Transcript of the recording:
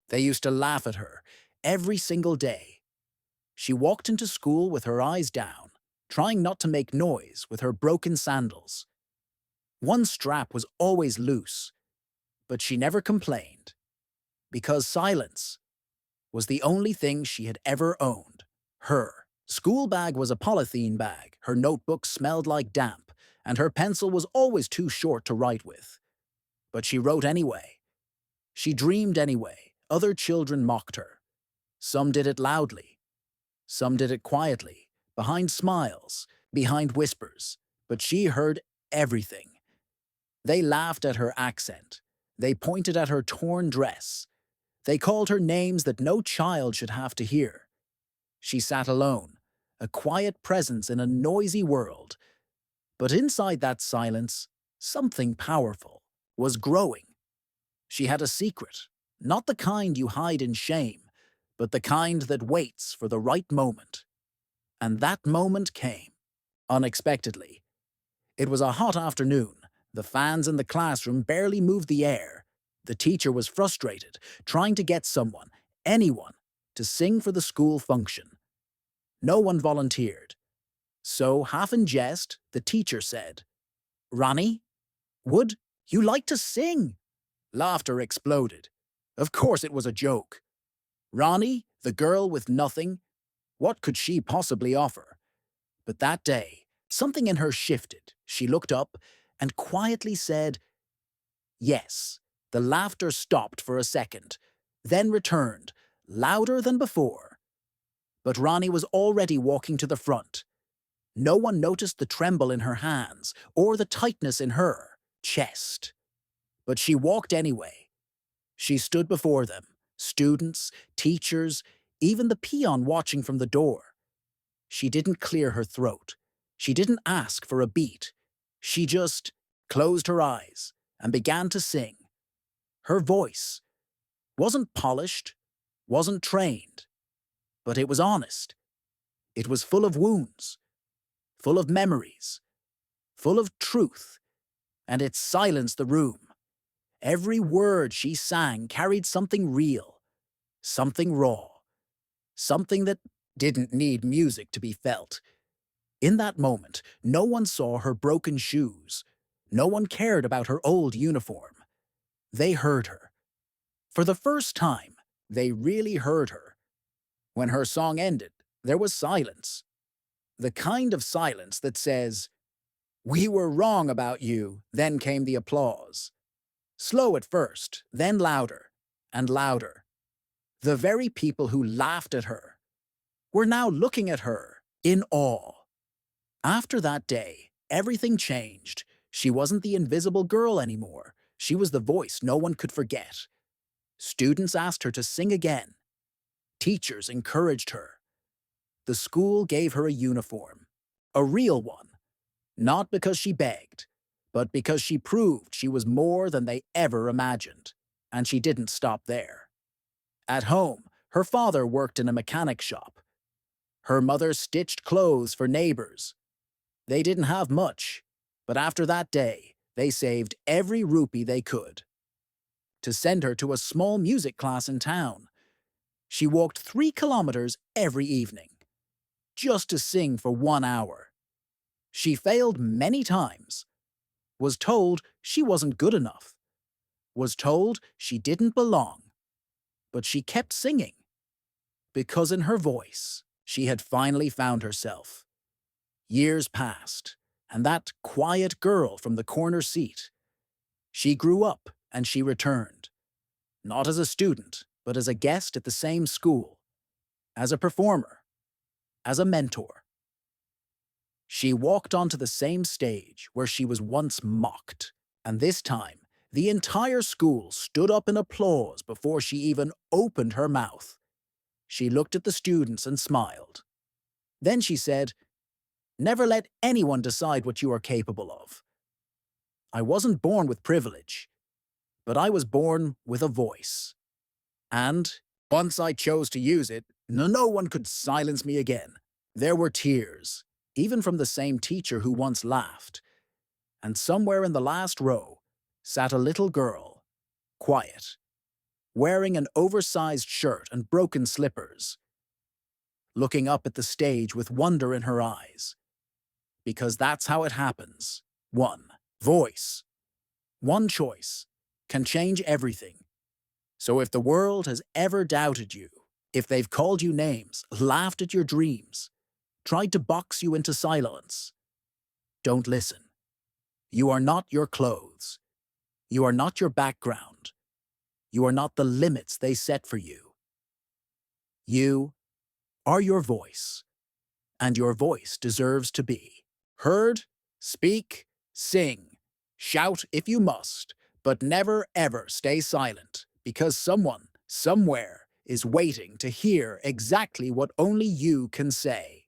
They used to laugh at her every single day. She walked into school with her eyes down, trying not to make noise with her broken sandals. One strap was always loose, but she never complained, because silence was the only thing she had ever owned. Her school bag was a polythene bag, her notebook smelled like damp, and her pencil was always too short to write with. But she wrote anyway. She dreamed anyway. Other children mocked her. Some did it loudly. Some did it quietly, behind smiles, behind whispers. But she heard everything. They laughed at her accent. They pointed at her torn dress. They called her names that no child should have to hear. She sat alone, a quiet presence in a noisy world. But inside that silence, something powerful was growing. She had a secret, not the kind you hide in shame, but the kind that waits for the right moment. And that moment came, unexpectedly. It was a hot afternoon. The fans in the classroom barely moved the air. The teacher was frustrated, trying to get someone, anyone, to sing for the school function. No one volunteered. So, half in jest, the teacher said, "Ronnie, would you like to sing?" Laughter exploded. Of course it was a joke. Ronnie, the girl with nothing, what could she possibly offer? But that day, something in her shifted. She looked up and quietly said, yes. The laughter stopped for a second, then returned, louder than before. But Ronnie was already walking to the front. No one noticed the tremble in her hands or the tightness in her chest. But she walked anyway. She stood before them, students, teachers, even the peon watching from the door. She didn't clear her throat. She didn't ask for a beat. She just closed her eyes and began to sing. Her voice wasn't polished, wasn't trained, but it was honest. It was full of wounds, full of memories, full of truth, and it silenced the room. Every word she sang carried something real, something raw, something that didn't need music to be felt. In that moment, no one saw her broken shoes. No one cared about her old uniform. They heard her. For the first time, they really heard her. When her song ended, there was silence. The kind of silence that says, "We were wrong about you," then came the applause. Slow at first, then louder and louder. The very people who laughed at her were now looking at her in awe. After that day, everything changed. She wasn't the invisible girl anymore. She was the voice no one could forget. Students asked her to sing again. Teachers encouraged her. The school gave her a uniform, a real one, not because she begged, but because she proved she was more than they ever imagined. And she didn't stop there. At home, her father worked in a mechanic shop. Her mother stitched clothes for neighbors. They didn't have much, but after that day, they saved every rupee they could to send her to a small music class in town. She walked 3 kilometers every evening, just to sing for 1 hour. She failed many times, was told she wasn't good enough, was told she didn't belong, but she kept singing, because in her voice, she had finally found herself. Years passed, and that quiet girl from the corner seat. She grew up and she returned. Not as a student, but as a guest at the same school. As a performer. As a mentor. She walked onto the same stage where she was once mocked. And this time, the entire school stood up in applause before she even opened her mouth. She looked at the students and smiled. Then she said, "Never let anyone decide what you are capable of. I wasn't born with privilege, but I was born with a voice. And once I chose to use it, no one could silence me again." There were tears, even from the same teacher who once laughed. And somewhere in the last row sat a little girl, quiet, wearing an oversized shirt and broken slippers, looking up at the stage with wonder in her eyes. Because that's how it happens. One voice, one choice, can change everything. So if the world has ever doubted you, if they've called you names, laughed at your dreams, tried to box you into silence, don't listen. You are not your clothes. You are not your background. You are not the limits they set for you. You are your voice, and your voice deserves to be heard. Speak, sing, shout if you must, but never ever stay silent, because someone, somewhere, is waiting to hear exactly what only you can say.